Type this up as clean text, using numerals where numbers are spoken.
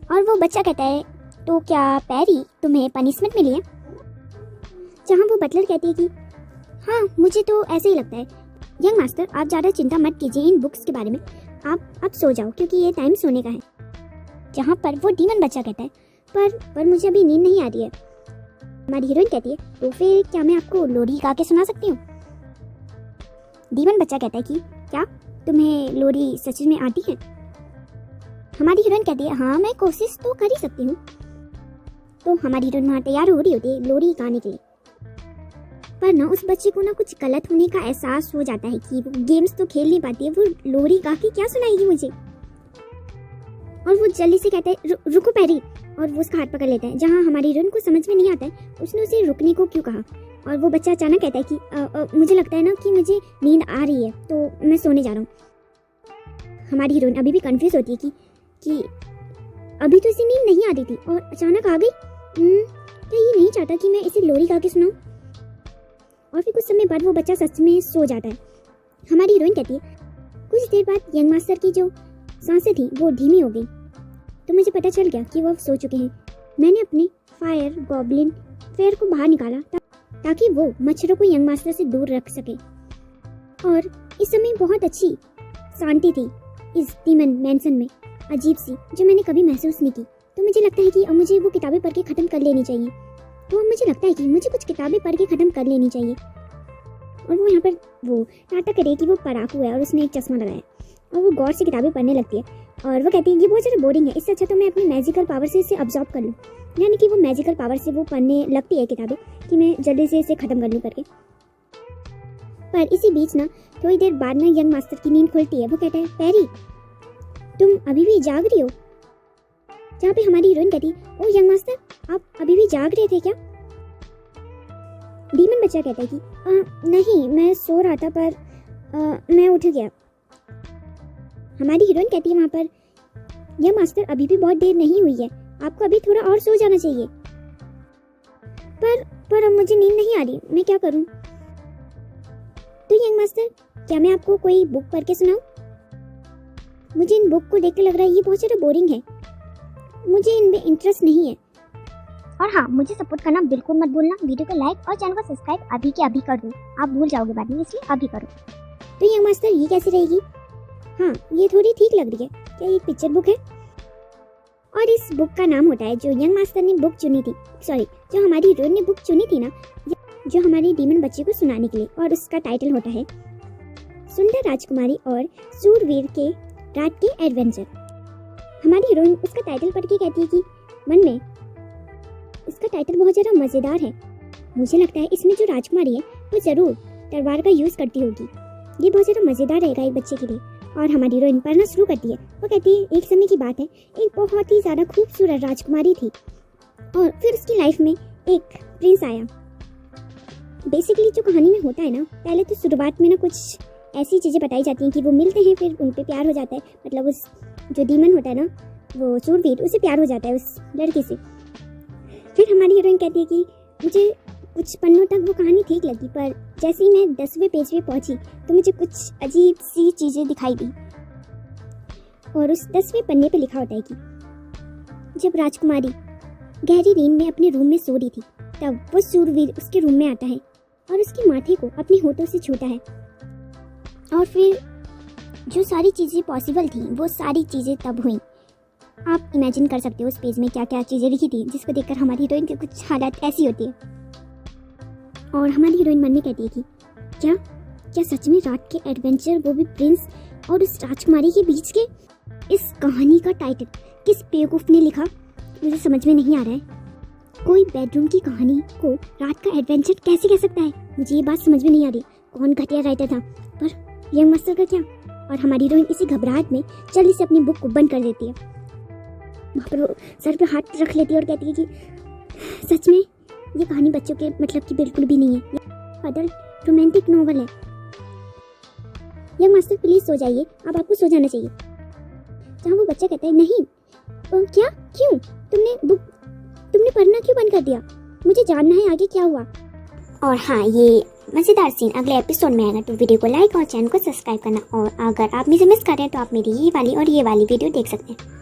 और वो बच्चा कहता है तो क्या पैरी तुम्हें पनिशमेंट मिली है? जहाँ वो बटलर कहती है कि हाँ मुझे तो ऐसे ही लगता है। यंग मास्टर आप ज़्यादा चिंता मत कीजिए इन बुक्स के बारे में, आप अब सो जाओ क्योंकि ये टाइम सोने का है। जहाँ पर वो डीमन बच्चा कहता है पर मुझे अभी नींद नहीं आ रही है। हमारी हीरोइन कहती है तो फिर क्या मैं आपको लोरी गा के सुना सकती हूँ? डीमन बच्चा कहता है कि क्या तुम्हें लोरी सच में आती है? हमारी हीरोइन कहती है हाँ मैं कोशिश तो कर ही सकती हूँ। तो हमारी हीरोइन वहाँ तैयार हो रही होती है लोरी गाने के लिए, पर ना उस बच्चे को ना कुछ गलत होने का एहसास हो जाता है कि वो गेम्स तो खेल नहीं पाती है, वो लोरी गा के क्या सुनाएगी मुझे। और वो जल्दी से कहता है रुको पैरी, और वो उसका हाथ पकड़ लेता है। जहाँ हमारी हीरोइन को समझ में नहीं आता है उसने उसे रुकने को क्यों कहा। और वो बच्चा अचानक कहता है कि मुझे लगता है ना कि मुझे नींद आ रही है तो मैं सोने जा रहा हूँ। हमारी हीरोइन अभी भी कंफ्यूज होती है कि अभी तो इसे नींद नहीं आ रही थी और अचानक आ गई। क्या ये नहीं चाहता कि मैं इसे लोरी गा के सुनाऊं? और फिर कुछ समय बाद वो बच्चा सच में सो जाता है। हमारी हीरोइन कहती है कुछ देर बाद यंग मास्टर की जो सांसें थी वो धीमी हो गई, तो मुझे पता चल गया कि वो अब सो चुके हैं। मैंने अपने फायर गॉब्लिन फेयर को बाहर निकाला ताकि वो मच्छरों को यंग मास्टर से दूर रख सके। और इस समय बहुत अच्छी शांति थी इस डीमन मैंसन में, अजीब सी, जो मैंने कभी महसूस नहीं की। तो मुझे लगता है कि अब मुझे वो किताबें पढ़ के ख़त्म कर लेनी चाहिए। तो अब मुझे लगता है कि मुझे कुछ किताबें पढ़ के ख़त्म कर लेनी चाहिए। और वो यहाँ पर वो नाटक करे कि वो पढ़ाकू है और उसने एक चश्मा लगाया और वो गौर से किताबें पढ़ने लगती है। और वो कहती है ये बहुत ज़्यादा बोरिंग है, इससे अच्छा तो मैं अपनी मैजिकल पावर से इसे अब्जॉर्ब कर लूँ। यानी कि वो मैजिकल पावर से वो पढ़ने लगती है किताबें कि मैं जल्दी से इसे ख़त्म कर लूँ करके। पर इसी बीच ना थोड़ी देर बाद में यंग मास्टर की नींद खुलती है। वो कहता है पैरी तुम अभी भी जाग रही हो? जहाँ पे हमारी हीरोइन कहती ओ यंग मास्टर आप अभी भी जाग रहे थे क्या? डीमन बच्चा कहता है कि नहीं मैं सो रहा था पर मैं उठ गया। हमारी हीरोइन कहती है वहाँ पर यंग मास्टर अभी भी बहुत देर नहीं हुई है, आपको अभी थोड़ा और सो जाना चाहिए। पर अब मुझे नींद नहीं आ रही, मैं क्या करूँ? तो यंग मास्टर क्या मैं आपको कोई बुक पढ़ के सुनाऊं? मुझे इन बुक को देख के लग रहा है ये बहुत ज़्यादा बोरिंग है, मुझे इनमें इंटरेस्ट नहीं है। और हाँ मुझे सपोर्ट करना बिल्कुल मत भूलना, वीडियो को लाइक और चैनल को सब्सक्राइब अभी के अभी कर दो, आप भूल जाओगे बाद में, इसलिए अभी करो। तो यंग मास्टर ये कैसी रहेगी? हाँ ये थोड़ी ठीक लग रही है, क्या ये पिक्चर बुक है? और इस बुक का नाम होता है जो यंग मास्टर ने बुक चुनी थी, सॉरी जो हमारी हीरोइन ने बुक चुनी थी ना, जो हमारी डीमन बच्चे को सुनाने के लिए, और उसका टाइटल होता है सुंदर राजकुमारी और सूरवीर के रात के एडवेंचर। हमारी हीरोइन उसका टाइटल पढ़ के कहती है कि मन में इसका टाइटल बहुत ज़्यादा मज़ेदार है, मुझे लगता है इसमें जो राजकुमारी है वो ज़रूर तलवार का यूज़ करती होगी, ये बहुत ज़्यादा मज़ेदार रहेगा एक बच्चे के लिए। और हमारी हीरोइन पढ़ना शुरू करती है। वो कहती है एक समय की बात है, एक बहुत ही ज़्यादा खूबसूरत राजकुमारी थी और फिर उसकी लाइफ में एक प्रिंस आया। बेसिकली जो कहानी में होता है ना, पहले तो शुरुआत में ना कुछ ऐसी चीज़ें बताई जाती हैं कि वो मिलते हैं, फिर उन पे प्यार हो जाता है, मतलब उस जो डीमन होता है ना वो सूरवीर, उसे प्यार हो जाता है उस लड़की से। फिर हमारी हीरोइन कहती है कि मुझे कुछ पन्नों तक वो कहानी ठीक लगी, पर जैसे ही मैं 10वें पेज पे पहुंची तो मुझे कुछ अजीब सी चीज़ें दिखाई दी। और उस 10वें पन्ने पे लिखा होता है कि जब राजकुमारी गहरी नींद में अपने रूम में सो रही थी तब वो सूरवीर उसके रूम में आता है और उसके माथे को अपने होठों से छूता है। और फिर जो सारी चीज़ें पॉसिबल थी वो सारी चीज़ें तब हुई। आप इमेजिन कर सकते हो उस पेज में क्या क्या चीज़ें लिखी थी, जिसको देखकर हमारी हीरोइन की कुछ हालत ऐसी होती है। और हमारी हीरोइन मन में कहती है कि क्या सच में रात के एडवेंचर, वो भी प्रिंस और उस राजकुमारी के बीच के? इस कहानी का टाइटल किस बेवकूफ़ ने लिखा, मुझे समझ में नहीं आ रहा है। कोई बेडरूम की कहानी को रात का एडवेंचर कैसे कह सकता है? मुझे ये बात समझ में नहीं आ रही, कौन घटिया राइटर था। पर यंग मास्टर का क्या? और हमारी हीरोइन इसी घबराहट में जल्दी से अपनी बुक को बंद कर देती है। वहाँ पर वो सर पे हाथ रख लेती है और कहती है कि सच में ये कहानी बच्चों के मतलब की बिल्कुल भी नहीं है, ये अडल्ट रोमांटिक नॉवल है। यंग मास्टर प्लीज सो जाइए, अब आपको सो जाना चाहिए। जहाँ वो बच्चा कहता है नहीं क्या, क्यों तुमने पढ़ना क्यों बंद कर दिया? मुझे जानना है आगे क्या हुआ। और हाँ ये मज़ेदार सीन अगले एपिसोड में आएगा, तो वीडियो को लाइक और चैनल को सब्सक्राइब करना। और अगर आप मुझे मिस कर रहे हैं तो आप मेरी ये वाली और ये वाली वीडियो देख सकते हैं।